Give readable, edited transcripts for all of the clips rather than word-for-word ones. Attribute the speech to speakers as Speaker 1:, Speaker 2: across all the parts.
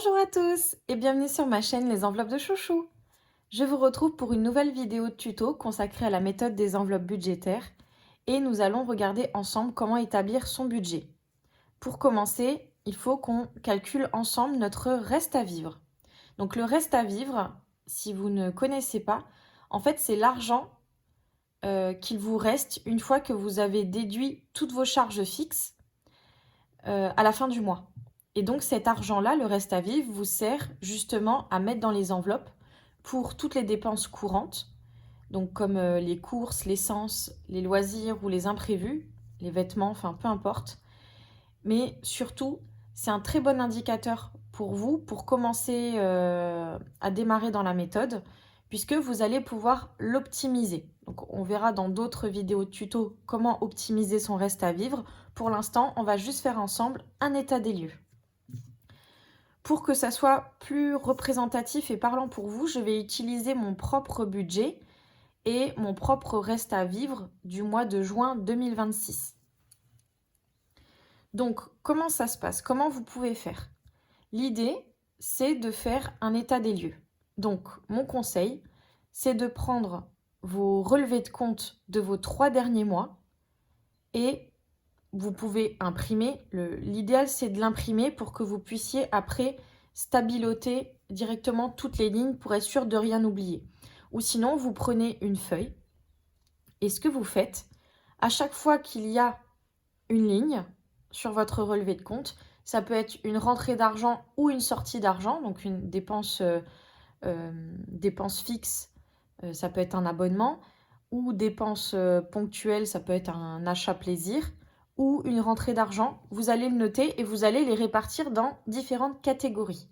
Speaker 1: Bonjour à tous et bienvenue sur ma chaîne Les Enveloppes de Chouchou. Je vous retrouve pour une nouvelle vidéo de tuto consacrée à la méthode des enveloppes budgétaires et nous allons regarder ensemble comment établir son budget. Pour commencer, il faut qu'on calcule ensemble notre reste à vivre. Donc le reste à vivre, si vous ne connaissez pas, en fait c'est l'argent qu'il vous reste une fois que vous avez déduit toutes vos charges fixes à la fin du mois. Et donc cet argent-là, le reste à vivre, vous sert justement à mettre dans les enveloppes pour toutes les dépenses courantes, donc comme les courses, l'essence, les loisirs ou les imprévus, les vêtements, enfin peu importe. Mais surtout, c'est un très bon indicateur pour vous pour commencer à démarrer dans la méthode, puisque vous allez pouvoir l'optimiser. Donc on verra dans d'autres vidéos de tuto comment optimiser son reste à vivre. Pour l'instant, on va juste faire ensemble un état des lieux. Pour que ça soit plus représentatif et parlant pour vous, je vais utiliser mon propre budget et mon propre reste à vivre du mois de juin 2026. Donc, comment ça se passe? Comment vous pouvez faire? L'idée, c'est de faire un état des lieux. Donc, mon conseil, c'est de prendre vos relevés de compte de vos 3 derniers mois et vous pouvez imprimer. L'idéal, c'est de l'imprimer pour que vous puissiez après stabiloter directement toutes les lignes pour être sûr de rien oublier. Ou sinon, vous prenez une feuille et ce que vous faites, à chaque fois qu'il y a une ligne sur votre relevé de compte, ça peut être une rentrée d'argent ou une sortie d'argent, donc une dépense fixe, ça peut être un abonnement, ou dépenses ponctuelles, ça peut être un achat plaisir, ou une rentrée d'argent. Vous allez le noter et vous allez les répartir dans différentes catégories.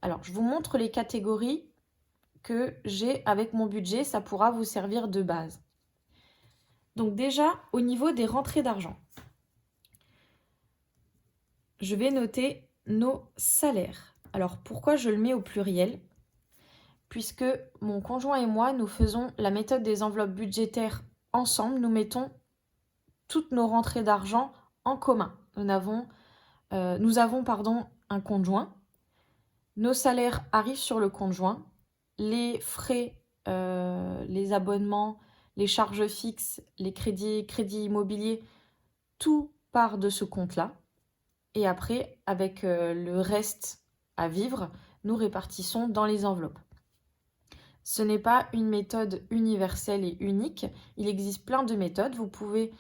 Speaker 1: Alors, je vous montre les catégories que j'ai avec mon budget, ça pourra vous servir de base. Donc déjà, au niveau des rentrées d'argent, je vais noter nos salaires. Alors, pourquoi je le mets au pluriel? Puisque mon conjoint et moi, nous faisons la méthode des enveloppes budgétaires ensemble. Nous mettons toutes nos rentrées d'argent en commun. Nous avons un compte joint. Nos salaires arrivent sur le compte joint. Les frais, les abonnements, les charges fixes, les crédits immobiliers, tout part de ce compte-là. Et après, avec le reste à vivre, nous répartissons dans les enveloppes. Ce n'est pas une méthode universelle et unique. Il existe plein de méthodes. Vous pouvez,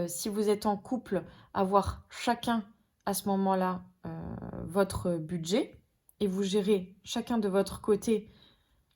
Speaker 1: si vous êtes en couple, avoir chacun à ce moment-là votre budget et vous gérez chacun de votre côté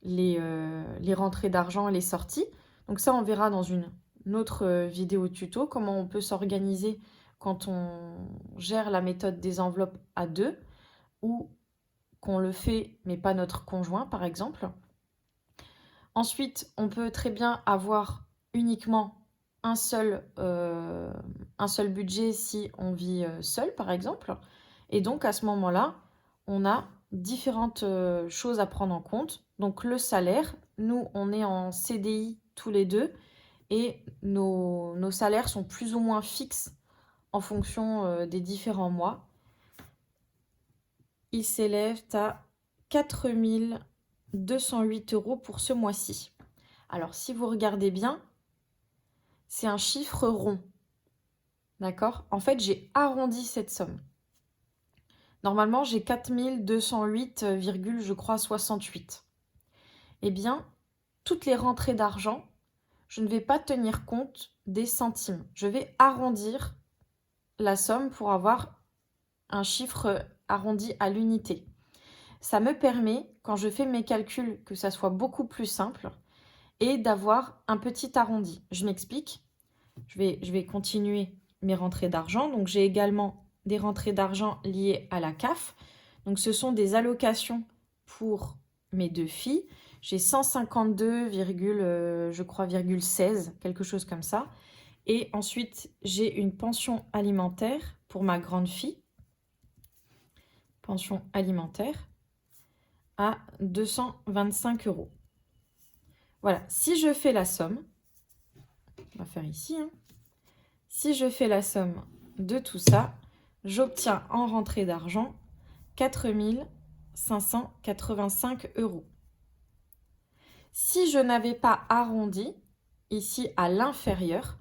Speaker 1: les rentrées d'argent, les sorties. Donc ça, on verra dans une autre vidéo tuto comment on peut s'organiser quand on gère la méthode des enveloppes à deux ou qu'on le fait mais pas notre conjoint par exemple. Ensuite, on peut très bien avoir uniquement un seul budget si on vit seul, par exemple. Et donc, à ce moment-là, on a différentes choses à prendre en compte. Donc, le salaire, nous, on est en CDI tous les deux et nos salaires sont plus ou moins fixes en fonction des différents mois. Ils s'élèvent à 4 208 € pour ce mois-ci. Alors, si vous regardez bien, c'est un chiffre rond. D'accord? En fait, j'ai arrondi cette somme. Normalement, j'ai 4 208, je crois, 68. Eh bien, toutes les rentrées d'argent, je ne vais pas tenir compte des centimes. Je vais arrondir la somme pour avoir un chiffre arrondi à l'unité. Ça me permet, quand je fais mes calculs, que ça soit beaucoup plus simple et d'avoir un petit arrondi. Je m'explique. Je vais continuer mes rentrées d'argent. Donc, j'ai également des rentrées d'argent liées à la CAF. Donc, ce sont des allocations pour mes deux filles. J'ai 152, je crois, 16, quelque chose comme ça. Et ensuite, j'ai une pension alimentaire pour ma grande fille. Pension alimentaire à 225 €. Voilà, si je fais la somme, on va faire ici, hein. Si je fais la somme de tout ça, j'obtiens en rentrée d'argent 4 585 €. Si je n'avais pas arrondi, ici à l'inférieur,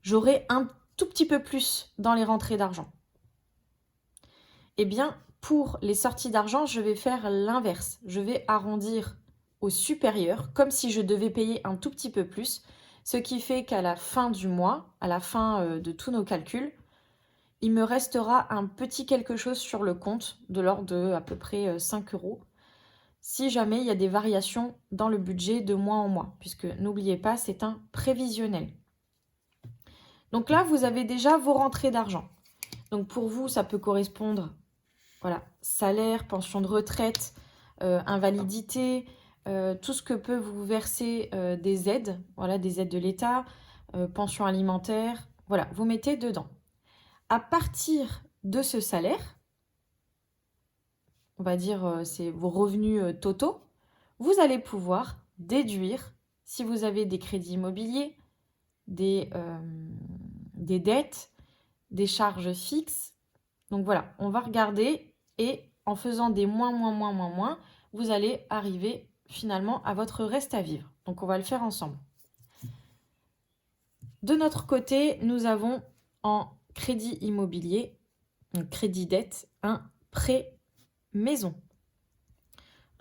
Speaker 1: j'aurais un tout petit peu plus dans les rentrées d'argent. Eh bien, pour les sorties d'argent, je vais faire l'inverse. Je vais arrondir au supérieur, comme si je devais payer un tout petit peu plus, ce qui fait qu'à la fin du mois, à la fin de tous nos calculs, il me restera un petit quelque chose sur le compte de l'ordre de à peu près 5 €, si jamais il y a des variations dans le budget de mois en mois, puisque n'oubliez pas, c'est un prévisionnel. Donc là, vous avez déjà vos rentrées d'argent. Donc pour vous, ça peut correspondre, voilà, salaire, pension de retraite, invalidité, tout ce que peut vous verser des aides, voilà, des aides de l'État, pension alimentaire, voilà, vous mettez dedans. À partir de ce salaire, on va dire c'est vos revenus totaux, vous allez pouvoir déduire si vous avez des crédits immobiliers, des dettes, des charges fixes. Donc voilà, on va regarder et en faisant des moins, vous allez arriver finalement à votre reste à vivre. Donc on va le faire ensemble. De notre côté, nous avons en crédit immobilier, donc crédit dette, un prêt maison.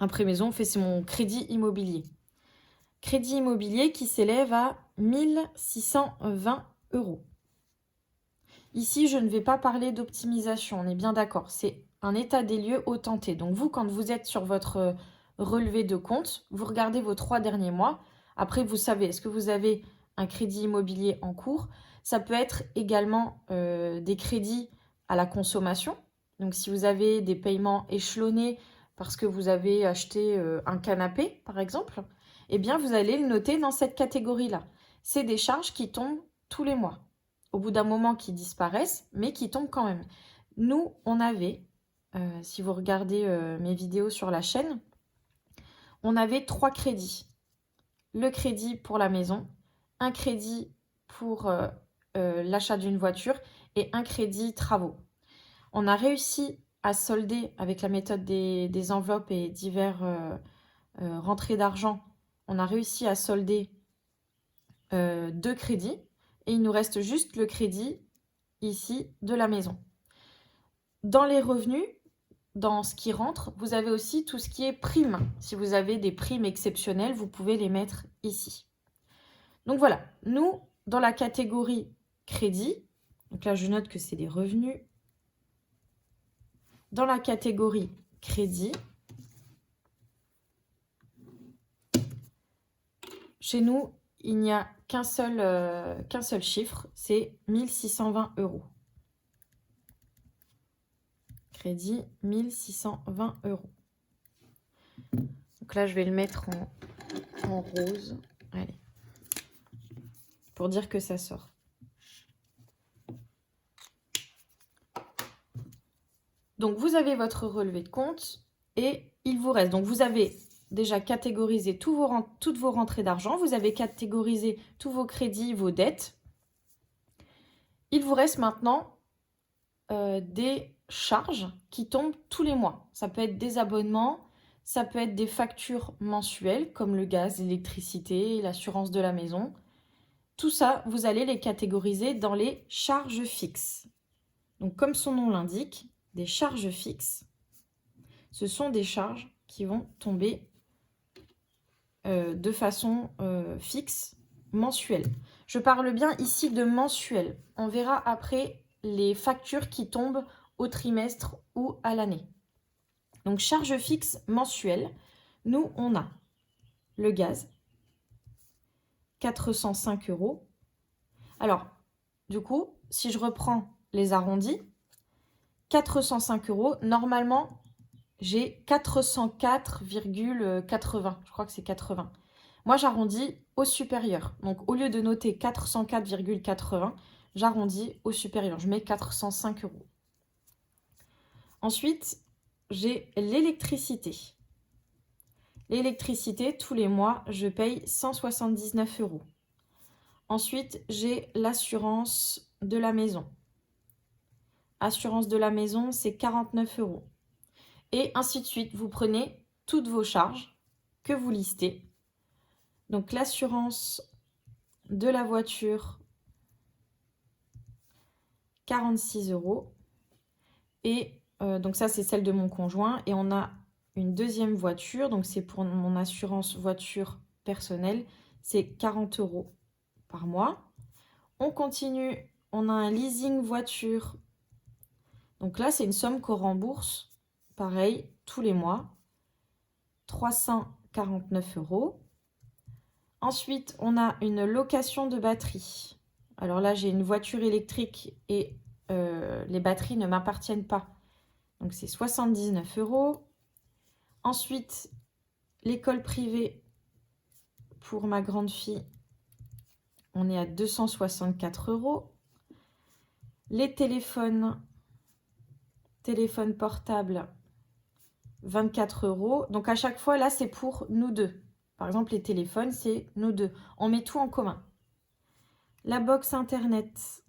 Speaker 1: Un prêt maison, c'est mon crédit immobilier. Crédit immobilier qui s'élève à 1620 €. Ici, je ne vais pas parler d'optimisation, on est bien d'accord. C'est un état des lieux au tenté. Donc vous, quand vous êtes sur votre relevé de compte, vous regardez vos 3 derniers mois. Après, vous savez, est-ce que vous avez un crédit immobilier en cours? Ça peut être également des crédits à la consommation. Donc si vous avez des paiements échelonnés parce que vous avez acheté un canapé, par exemple, eh bien, vous allez le noter dans cette catégorie-là. C'est des charges qui tombent tous les mois. Au bout d'un moment, qui disparaissent, mais qui tombent quand même. Nous, on avait, si vous regardez mes vidéos sur la chaîne, on avait 3 crédits. Le crédit pour la maison, un crédit pour l'achat d'une voiture et un crédit travaux. On a réussi à solder avec la méthode des enveloppes et divers rentrées d'argent. On a réussi à solder 2 crédits et il nous reste juste le crédit ici de la maison. Dans les revenus, dans ce qui rentre, vous avez aussi tout ce qui est primes. Si vous avez des primes exceptionnelles, vous pouvez les mettre ici. Donc voilà, nous, dans la catégorie crédit, donc là je note que c'est des revenus. Dans la catégorie crédit, chez nous, il n'y a qu'un seul chiffre, c'est 1620 €. Crédit, 1620 €. Donc là, je vais le mettre en rose. Allez. Pour dire que ça sort. Donc, vous avez votre relevé de compte et il vous reste. Donc, vous avez déjà catégorisé toutes vos rentrées d'argent. Vous avez catégorisé tous vos crédits, vos dettes. Il vous reste maintenant des charges qui tombent tous les mois. Ça peut être des abonnements, ça peut être des factures mensuelles comme le gaz, l'électricité, l'assurance de la maison. Tout ça, vous allez les catégoriser dans les charges fixes. Donc comme son nom l'indique, des charges fixes, ce sont des charges qui vont tomber de façon fixe, mensuelle. Je parle bien ici de mensuel. On verra après les factures qui tombent au trimestre ou à l'année. Donc, charge fixe mensuelle, nous, on a le gaz, 405 €. Alors, du coup, si je reprends les arrondis, 405 €, normalement, j'ai 404,80. Je crois que c'est 80. Moi, j'arrondis au supérieur. Donc, au lieu de noter 404,80, j'arrondis au supérieur. Je mets 405 €. Ensuite, j'ai l'électricité. L'électricité, tous les mois, je paye 179 €. Ensuite, j'ai l'assurance de la maison. Assurance de la maison, c'est 49 €. Et ainsi de suite. Vous prenez toutes vos charges que vous listez. Donc l'assurance de la voiture, 46 €. Et donc ça, c'est celle de mon conjoint. Et on a une deuxième voiture. Donc c'est pour mon assurance voiture personnelle. C'est 40 € par mois. On continue. On a un leasing voiture. Donc là, c'est une somme qu'on rembourse, pareil, tous les mois. 349 €. Ensuite, on a une location de batterie. Alors là, j'ai une voiture électrique et les batteries ne m'appartiennent pas. Donc c'est 79 €. Ensuite, l'école privée pour ma grande fille, on est à 264 €. Les téléphones portables, 24 €. Donc à chaque fois, là, c'est pour nous deux. Par exemple, les téléphones, c'est nous deux. On met tout en commun. La box internet,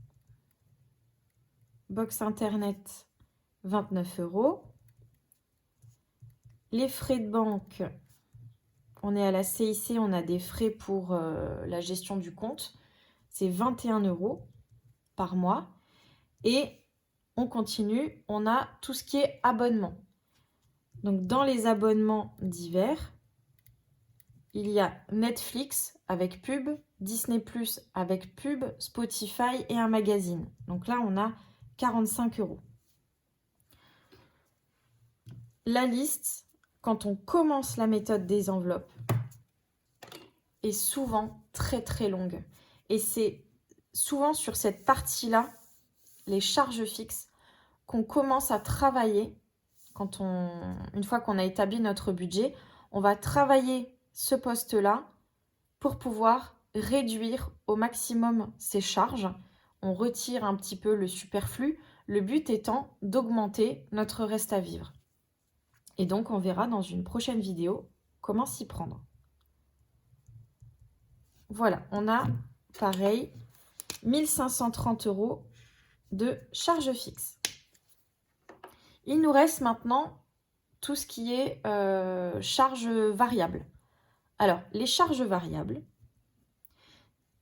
Speaker 1: 29 €. Les frais de banque, on est à la CIC, on a des frais pour la gestion du compte. C'est 21 € par mois. Et on continue, on a tout ce qui est abonnement. Donc dans les abonnements divers, il y a Netflix avec pub, Disney+ avec pub, Spotify et un magazine. Donc là, on a 45 €. La liste, quand on commence la méthode des enveloppes, est souvent très très longue. Et c'est souvent sur cette partie-là, les charges fixes, qu'on commence à travailler. Une fois qu'on a établi notre budget, on va travailler ce poste-là pour pouvoir réduire au maximum ces charges. On retire un petit peu le superflu, le but étant d'augmenter notre reste à vivre. Et donc, on verra dans une prochaine vidéo comment s'y prendre. Voilà, on a, pareil, 1530 € de charges fixes. Il nous reste maintenant tout ce qui est charges variables. Alors, les charges variables,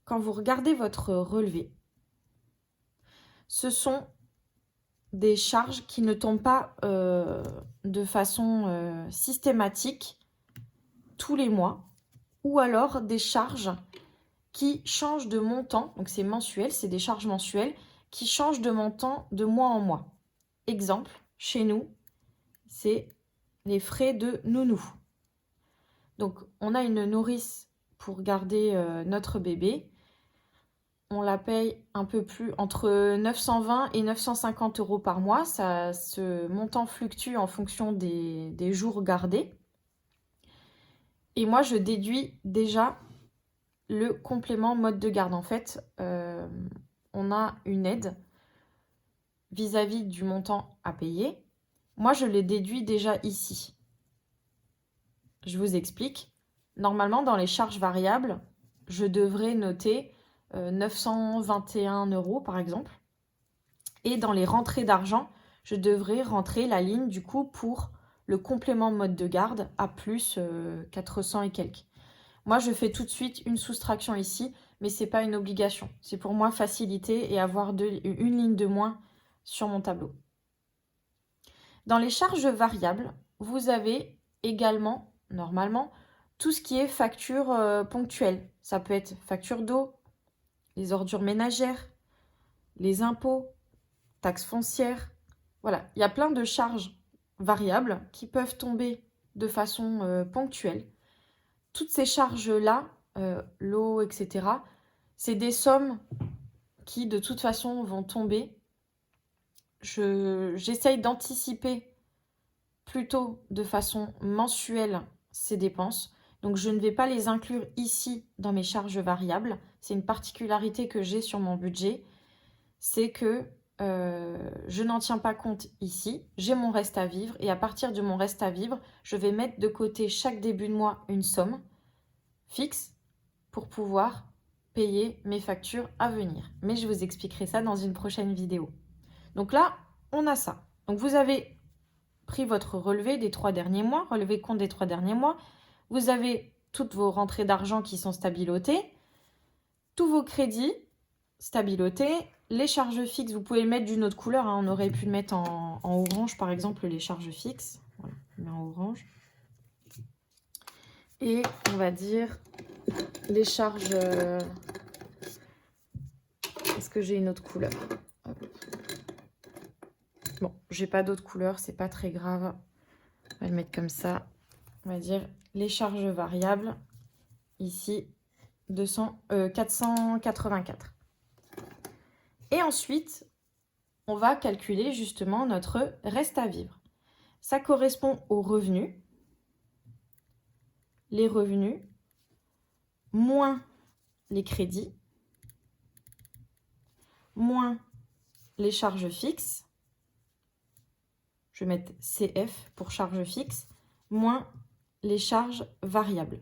Speaker 1: quand vous regardez votre relevé, ce sont des charges qui ne tombent pas de façon systématique tous les mois, ou alors des charges qui changent de montant, donc c'est mensuel, c'est des charges mensuelles qui changent de montant de mois en mois. Exemple, chez nous, c'est les frais de nounou. Donc, on a une nourrice pour garder notre bébé. On la paye un peu plus, entre 920 et 950 € par mois. Ce montant fluctue en fonction des jours gardés. Et moi, je déduis déjà le complément mode de garde. En fait, on a une aide vis-à-vis du montant à payer. Moi, je les déduis déjà ici. Je vous explique. Normalement, dans les charges variables, je devrais noter 921 € par exemple. Et dans les rentrées d'argent, je devrais rentrer la ligne du coup pour le complément mode de garde à plus 400 et quelques. Moi, je fais tout de suite une soustraction ici, mais ce n'est pas une obligation. C'est pour moi faciliter et avoir une ligne de moins sur mon tableau. Dans les charges variables, vous avez également, normalement, tout ce qui est facture ponctuelle. Ça peut être facture d'eau, les ordures ménagères, les impôts, taxes foncières. Voilà, il y a plein de charges variables qui peuvent tomber de façon ponctuelle. Toutes ces charges-là, l'eau, etc., c'est des sommes qui, de toute façon, vont tomber. J'essaye d'anticiper plutôt de façon mensuelle ces dépenses. Donc, je ne vais pas les inclure ici dans mes charges variables. C'est une particularité que j'ai sur mon budget. C'est que je n'en tiens pas compte ici. J'ai mon reste à vivre et à partir de mon reste à vivre, je vais mettre de côté chaque début de mois une somme fixe pour pouvoir payer mes factures à venir. Mais je vous expliquerai ça dans une prochaine vidéo. Donc là, on a ça. Donc vous avez pris votre relevé des 3 derniers mois, relevé compte des 3 derniers mois. Vous avez toutes vos rentrées d'argent qui sont stabilotées, tous vos crédits stabilotés, les charges fixes, vous pouvez le mettre d'une autre couleur, hein. On aurait pu le mettre en orange par exemple, les charges fixes. Voilà, on met en orange. Et on va dire les charges... Est-ce que j'ai une autre couleur? Bon, j'ai pas d'autre couleur, c'est pas très grave. On va le mettre comme ça. On va dire les charges variables. Ici, 484. Et ensuite, on va calculer justement notre reste à vivre. Ça correspond aux revenus. Les revenus moins les crédits, moins les charges fixes. Je vais mettre CF pour charges fixes, moins les charges variables.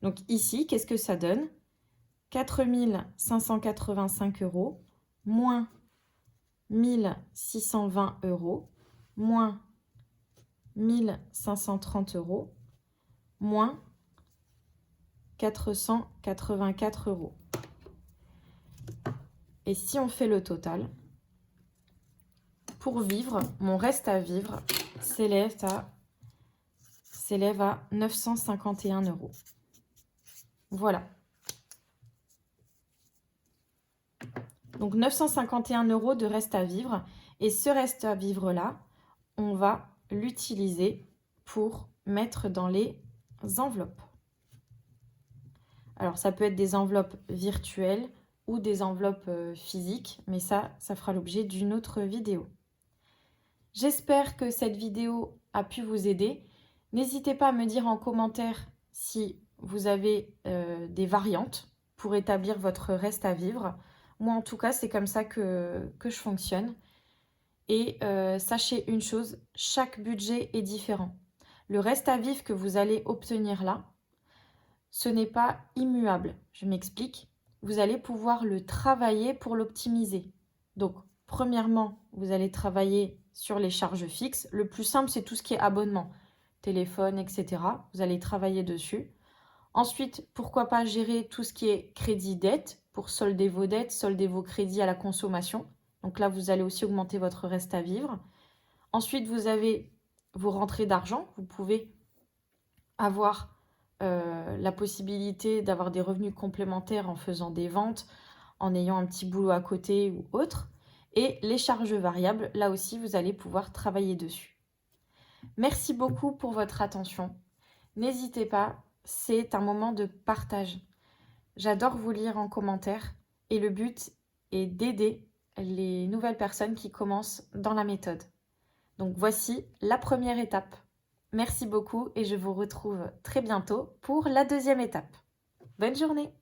Speaker 1: Donc ici, qu'est-ce que ça donne? 4 585 € moins 1 620 € moins 1 530 € moins 484 €. Et si on fait le total, pour vivre, mon reste à vivre s'élève à 951 €. Voilà. Donc 951 € de reste à vivre. Et ce reste à vivre-là, on va l'utiliser pour mettre dans les enveloppes. Alors ça peut être des enveloppes virtuelles ou des enveloppes physiques, mais ça fera l'objet d'une autre vidéo. J'espère que cette vidéo a pu vous aider. N'hésitez pas à me dire en commentaire si vous avez des variantes pour établir votre reste à vivre. Moi, en tout cas, c'est comme ça que je fonctionne. Et sachez une chose, chaque budget est différent. Le reste à vivre que vous allez obtenir là, ce n'est pas immuable. Je m'explique. Vous allez pouvoir le travailler pour l'optimiser. Donc, premièrement, vous allez travailler sur les charges fixes. Le plus simple, c'est tout ce qui est abonnement, téléphone, etc. Vous allez travailler dessus. Ensuite, pourquoi pas gérer tout ce qui est crédit-dette pour solder vos dettes, solder vos crédits à la consommation. Donc là, vous allez aussi augmenter votre reste à vivre. Ensuite, vous avez vos rentrées d'argent. Vous pouvez avoir la possibilité d'avoir des revenus complémentaires en faisant des ventes, en ayant un petit boulot à côté ou autre. Et les charges variables, là aussi, vous allez pouvoir travailler dessus. Merci beaucoup pour votre attention. N'hésitez pas, c'est un moment de partage. J'adore vous lire en commentaire et le but est d'aider les nouvelles personnes qui commencent dans la méthode. Donc voici la première étape. Merci beaucoup et je vous retrouve très bientôt pour la deuxième étape. Bonne journée!